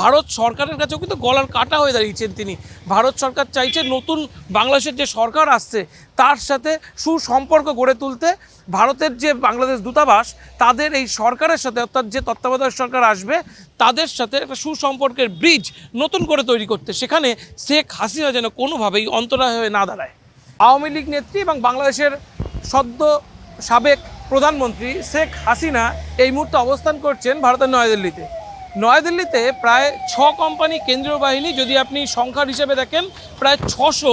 ভারত সরকারের কাছেও কিন্তু গলার কাটা হয়ে দাঁড়িয়েছেন তিনি। ভারত সরকার চাইছে নতুন বাংলাদেশের যে সরকার আসছে তার সাথে সুসম্পর্ক গড়ে তুলতে। ভারতের যে বাংলাদেশ দূতাবাস তাদের এই সরকারের সাথে, অর্থাৎ যে তত্ত্বাবধায়ক সরকার আসবে তাদের সাথে একটা সুসম্পর্কের ব্রিজ নতুন করে তৈরি করতে, সেখানে শেখ হাসিনা যেন কোনোভাবেই অন্তরায় হয়ে না দাঁড়ায়। আওয়ামী লীগ নেত্রী এবং বাংলাদেশের সদ্য সাবেক প্রধানমন্ত্রী শেখ হাসিনা এই মুহূর্তে অবস্থান করছেন ভারতের নয়াদিল্লিতে। নয়াদিল্লিতে প্রায় 6 কোম্পানি কেন্দ্রীয় বাহিনী, যদি আপনি সংখ্যার হিসেবে দেখেন প্রায় 600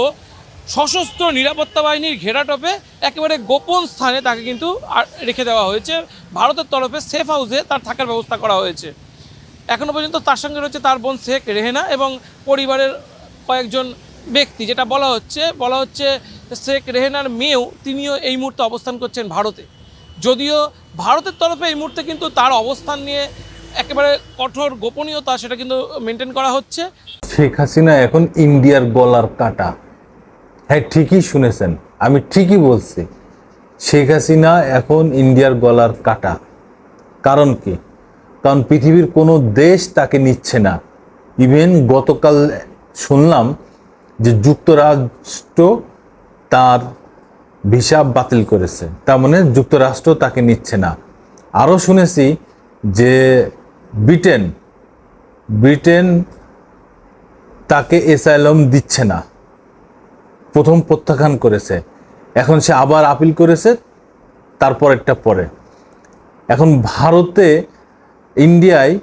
সশস্ত্র নিরাপত্তা বাহিনীর ঘেরাটোপে একেবারে গোপন স্থানে তাকে কিন্তু রেখে দেওয়া হয়েছে। ভারতের তরফে সেফ হাউসে তার থাকার ব্যবস্থা করা হয়েছে। এখনও পর্যন্ত তার সঙ্গে রয়েছে তার বোন শেখ রেহেনা এবং পরিবারের কয়েকজন ব্যক্তি। যেটা বলা হচ্ছে শেখ রেহেনার মেয়েও, তিনিও এই মুহূর্তে অবস্থান করছেন ভারতে। যদিও ভারতের তরফে এই মুহূর্তে কিন্তু তার অবস্থান নিয়ে একেবারে কঠোর গোপনীয়তা, সেটা কিন্তু মেনটেন করা হচ্ছে। শেখ হাসিনা এখন ইন্ডিয়ার গলার কাটা। হ্যাঁ, ঠিকই শুনেছেন, আমি ঠিকই বলছি। শেখ হাসিনা এখন ইন্ডিয়ার গলার কাটা। কারণ কি? কারণ পৃথিবীর কোনো দেশ তাকে নিচ্ছে না। ইভেন গতকাল শুনলাম যে যুক্তরাষ্ট্র তার ভিসা বাতিল করেছে, তার মানে যুক্তরাষ্ট্র তাকে নিচ্ছে না। আরও শুনেছি যে ব্রিটেন তাকে অ্যাসাইলাম দিচ্ছে না, প্রথম প্রত্যাখ্যান করেছে, এখন সে আবার আপিল করেছে, তারপর একটা পরে। এখন ভারতে, ইন্ডিয়ায়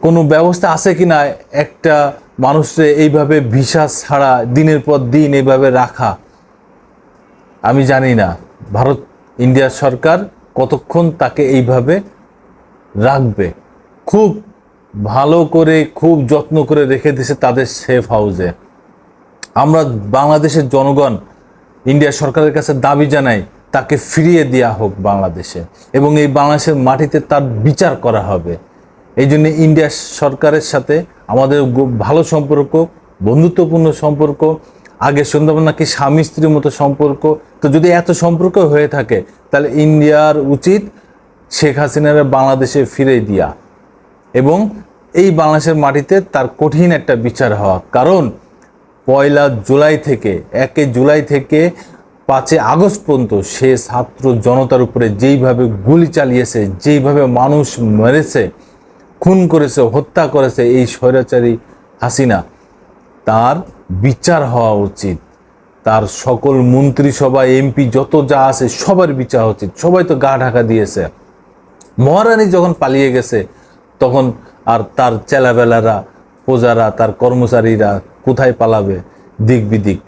কোনো ব্যবস্থা আছে কি না একটা মানুষকে এইভাবে ভিসা ছাড়া দিনের পর দিন এইভাবে রাখা? আমি জানি না ভারত, ইন্ডিয়ার সরকার কতক্ষণ তাকে এইভাবে রাখবে। খুব ভালো করে, খুব যত্ন করে রেখে দিয়েছে তাদের সেফ হাউসে। আমরা বাংলাদেশের জনগণ ইন্ডিয়ার সরকারের কাছে দাবি জানাই তাকে ফিরিয়ে দেওয়া হোক বাংলাদেশে, এবং এই বাংলাদেশের মাটিতে তার বিচার করা হবে। এই জন্য ইন্ডিয়া সরকারের সাথে আমাদের ভালো সম্পর্ক, বন্ধুত্বপূর্ণ সম্পর্ক। আগে শুনতাম নাকি স্বামী স্ত্রীর মতো সম্পর্ক। তো যদি এত সম্পর্ক হয়ে থাকে তাহলে ইন্ডিয়ার উচিত শেখ হাসিনার বাংলাদেশে ফিরে দেওয়া এবং এই বাংলাদেশের মাটিতে তার কঠিন একটা বিচার হওয়া। কারণ 1 জুলাই থেকে 5 আগস্ট পর্যন্ত সে ছাত্র জনতার উপরে যেইভাবে গুলি চালিয়েছে, যেইভাবে মানুষ মেরেছে, খুন করেছে, হত্যা করেছে এই স্বৈরাচারী হাসিনা, তার বিচার হওয়া উচিত। তার সকল মন্ত্রিসভা, এমপি যত যা আছে সবার বিচার উচিত। সবাই তো গা ঢাকা দিয়েছে। মহারানী যখন পালিয়ে গেছে তখন আর তার চেলাবেলারা, প্রজারা, তার কর্মচারীরা কোথায় পালাবে? দিক বিদিক।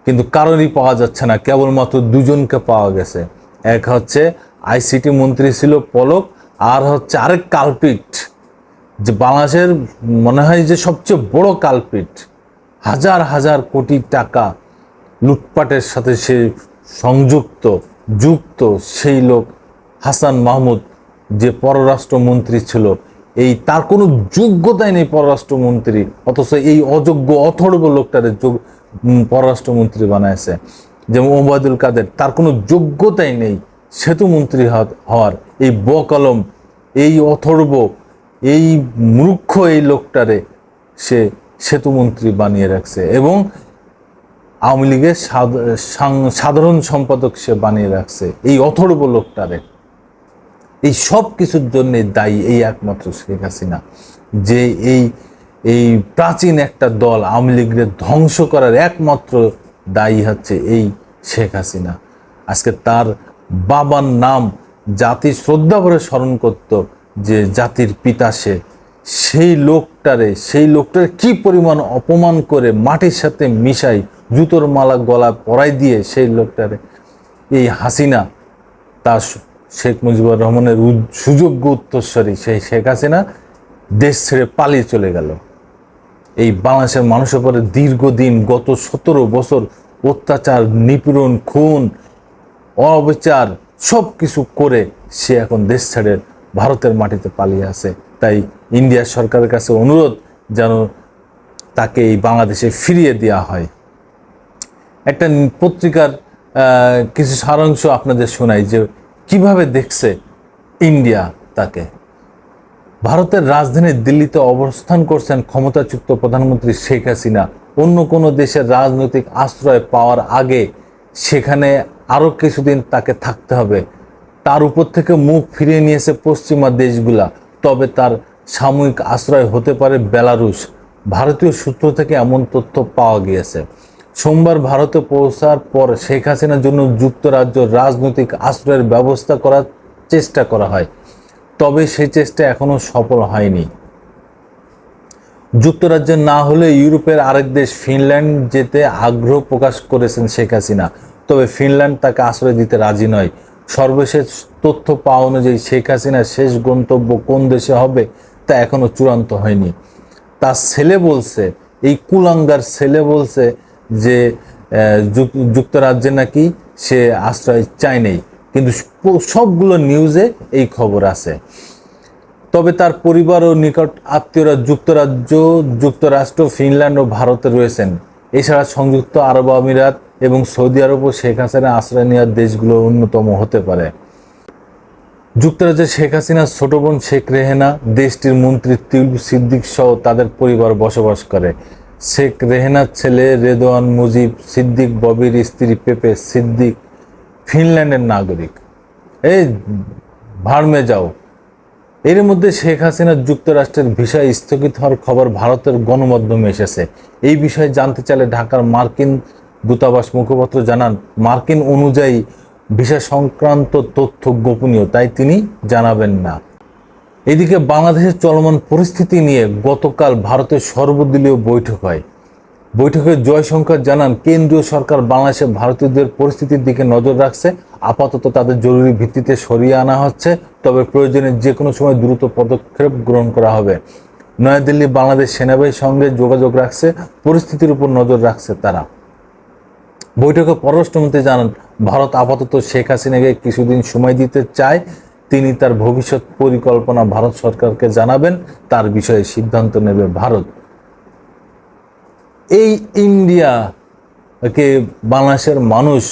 কিন্তু কারণই পাওয়া যাচ্ছে না, কেবলমাত্র 2জনকে পাওয়া গেছে। এক হচ্ছে আইসিটি মন্ত্রী ছিল পলক, আর হচ্ছে আরেক কালপিট, যে বাংলাদেশের মনে হয় যে সবচেয়ে বড় কালপিট, হাজার হাজার কোটি টাকা লুটপাটের সাথে সে যুক্ত সেই লোক হাসান মাহমুদ, যে পররাষ্ট্রমন্ত্রী ছিল। তার কোনো যোগ্যতাই নেই পররাষ্ট্রমন্ত্রী, অথচ এই অযোগ্য অথর্ব লোকটারে পররাষ্ট্রমন্ত্রী বানাইছে। যেমন ওবায়দুল কাদের, তার কোনো যোগ্যতাই নেই সেতুমন্ত্রী হওয়ার। এই বকলম, এই অথর্ব, এই মূর্খ এই লোকটারে সে সেতুমন্ত্রী বানিয়ে রাখছে, এবং আওয়ামী লীগের সাধারণ সম্পাদক সে বানিয়ে রাখছে এই অথর্ব লোকটারে। এই সব কিছুর জন্য দায়ী এই একমাত্র শেখ হাসিনা, যে এই প্রাচীন একটা দল আওয়ামী লীগের ধ্বংস করার একমাত্র দায়ী হচ্ছে এই শেখ হাসিনা। আজকে তার বাবার নাম জাতি শ্রদ্ধা ভরে স্মরণ করত, যে জাতির পিতা সেই লোকটারে কি পরিমাণ অপমান করে মাটির সাথে মিশাই, জুতোর মালা গলা পরাই দিয়ে সেই লোকটারে এই হাসিনা, তার শেখ মুজিবুর রহমানের সুযোগ্য উত্তরসূরি সেই শেখ হাসিনা দেশ ছেড়ে পালিয়ে চলে গেল। এই বাংলাদেশের মানুষের উপরে দীর্ঘদিন, গত 17 বছর অত্যাচার, নিপীড়ন, খুন, অবিচার সব কিছু করে সে এখন দেশ ছেড়ে ভারতের মাটিতে পালিয়ে আছে। তাই ইন্ডিয়ার সরকারের কাছে অনুরোধ যেন তাকে এই বাংলাদেশে ফিরিয়ে দেওয়া হয়। একটা পত্রিকার কিছু সারাংশ আপনাদের শোনাই যে কিভাবে দেখছে ইন্ডিয়া তাকে। ভারতের রাজধানী দিল্লিতে অবস্থান করছেন ক্ষমতাচ্যুত প্রধানমন্ত্রী শেখ হাসিনা। অন্য কোনো দেশের রাজনৈতিক আশ্রয় পাওয়ার আগে সেখানে আরও কিছুদিন তাকে থাকতে হবে। তার উপর থেকে মুখ ফিরিয়ে নিয়েছে পশ্চিমা দেশগুলা, তবে তার সাময়িক আশ্রয় হতে পারে বেলারুশ। ভারতীয় সূত্র থেকে এমন তথ্য পাওয়া গিয়েছে। সোমবার ভারতে পৌঁছার পর শেখ হাসিনার জন্য যুক্তরাজ্য রাজনৈতিক আশ্রয়ের ব্যবস্থা করার চেষ্টা করা হয়, তবে সেই চেষ্টা এখনো সফল হয়নি। যুক্তরাজ্যে না হলে ইউরোপের আরেক দেশ ফিনল্যান্ড যেতে আগ্রহ প্রকাশ করেছেন শেখ হাসিনা, তবে ফিনল্যান্ড তাকে আশ্রয় দিতে রাজি নয়। সর্বশেষ তথ্য পাওয়া অনুযায়ী শেখ হাসিনার শেষ গন্তব্য কোন দেশে হবে তা এখনো চূড়ান্ত হয়নি। তার ছেলে বলছে, এই কুলাঙ্গার ছেলে বলছে যে যুক্তরাজ্যে নাকি সে আশ্রয় চায় নেই, কিন্তু সবগুলো নিউজে এই খবর আছে। তবে তার পরিবার ও নিকট আত্মীয়রা যুক্তরাজ্য, যুক্তরাষ্ট্র, ফিনল্যান্ড ও ভারতে রয়েছেন। এছাড়া সংযুক্ত আরব আমিরাত এবং সৌদি আরবও শেখ হাসিনা আশ্রয় নেওয়ার দেশগুলো অন্যতম হতে পারে। যুক্তরাজ্যে শেখ হাসিনার ছোট বোন শেখ রেহেনা, দেশটির মন্ত্রী তিলু সিদ্দিক সহ তাদের পরিবার বসবাস করে। শেখ রেহেনার ছেলে রেদওয়ান মুজিব সিদ্দিক, ববির স্ত্রী পেপে সিদ্দিক ফিনল্যান্ডের নাগরিক। এই ভাড়মে যাও। এর মধ্যে শেখ হাসিনার যুক্তরাষ্ট্রের ভিসা স্থগিত হওয়ার খবর ভারতের গণমাধ্যমে এসেছে। এই বিষয়ে জানতে চাইলে ঢাকার মার্কিন দূতাবাস মুখপাত্র জানান, মার্কিন অনুযায়ী ভিসা সংক্রান্ত তথ্য গোপনীয়, তাই তিনি জানাবেন না। এদিকে বাংলাদেশের চলমান পরিস্থিতি নিয়ে গতকাল ভারতের সর্বদলীয় বৈঠক হয়। বৈঠকে জয়শঙ্কর জানান, কেন্দ্রীয় সরকার বাংলাদেশে ভারতীয়দের পরিস্থিতির দিকে নজর রাখছে। আপাতত তাদের জরুরি ভিত্তিতে সরিয়ে আনা হচ্ছে, তবে প্রয়োজনে যে কোনো সময় দ্রুত পদক্ষেপ গ্রহণ করা হবে। নয়াদিল্লি বাংলাদেশ সেনাবাহিনীর সঙ্গে যোগাযোগ রাখছে, পরিস্থিতির উপর নজর রাখছে তারা। বৈঠকে পররাষ্ট্রমন্ত্রী জানান, ভারত আপাতত শেখ হাসিনাকে কিছুদিন সময় দিতে চায়। তিনি তার ভবিষ্যৎ পরিকল্পনা ভারত সরকারকে জানাবেন, তার বিষয়ে সিদ্ধান্ত নেবে ভারত। এই ইন্ডিয়াকে বাংলাদেশের মানুষ,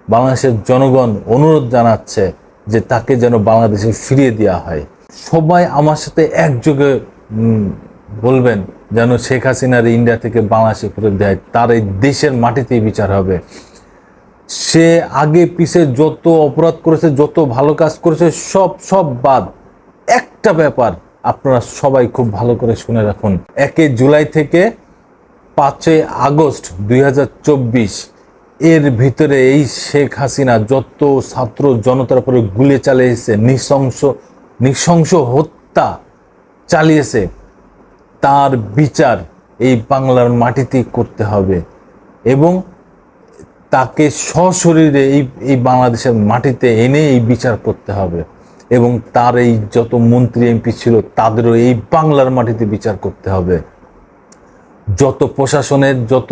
বাংলাদেশের জনগণ অনুরোধ জানাচ্ছে যে তাকে যেন বাংলাদেশে ফিরিয়ে দেওয়া হয়। সবাই আমার সাথে একযোগে বলবেন যেন শেখ হাসিনার ইন্ডিয়া থেকে বাংলাদেশে ফেরত দেয়, তার এই দেশের মাটিতেই বিচার হবে। সে আগে পিছে যত অপরাধ করেছে, যত ভালো কাজ করেছে, সব বাদ। একটা ব্যাপার আপনারা সবাই খুব ভালো করে শুনে রাখুন, 1 জুলাই থেকে 5 আগস্ট 2024 এর ভিতরে এই শেখ হাসিনা যত ছাত্র জনতার উপরে গুলি চালিয়েছে, নৃশংস হত্যা চালিয়েছে, তার বিচার এই বাংলার মাটিতেই করতে হবে এবং তাকে সশরীরে এই বাংলাদেশের মাটিতে এনে এই বিচার করতে হবে এবং তার এই যত মন্ত্রী এমপি ছিল তাদেরও এই বাংলার মাটিতে বিচার করতে হবে। যত প্রশাসনের, যত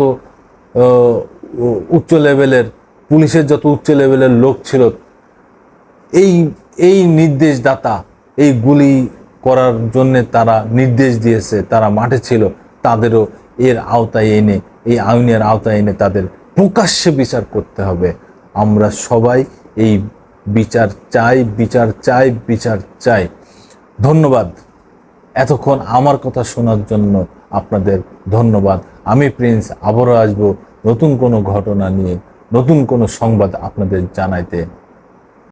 উচ্চ লেভেলের পুলিশের, যত উচ্চ লেভেলের লোক ছিল, এই নির্দেশদাতা, এই গুলি করার জন্য তারা নির্দেশ দিয়েছে, তারা মাঠে ছিল, তাদেরও এর আওতায় এনে, এই আইনের আওতায় এনে তাদের প্রকাশ্যে বিচার করতে হবে। আমরা সবাই এই বিচার চাই, বিচার চাই, বিচার চাই। ধন্যবাদ এতক্ষণ আমার কথা শোনার জন্য, আপনাদের ধন্যবাদ। আমি প্রিন্স আবারও আসবো নতুন কোনো ঘটনা নিয়ে, নতুন কোনো সংবাদ আপনাদের জানাইতে।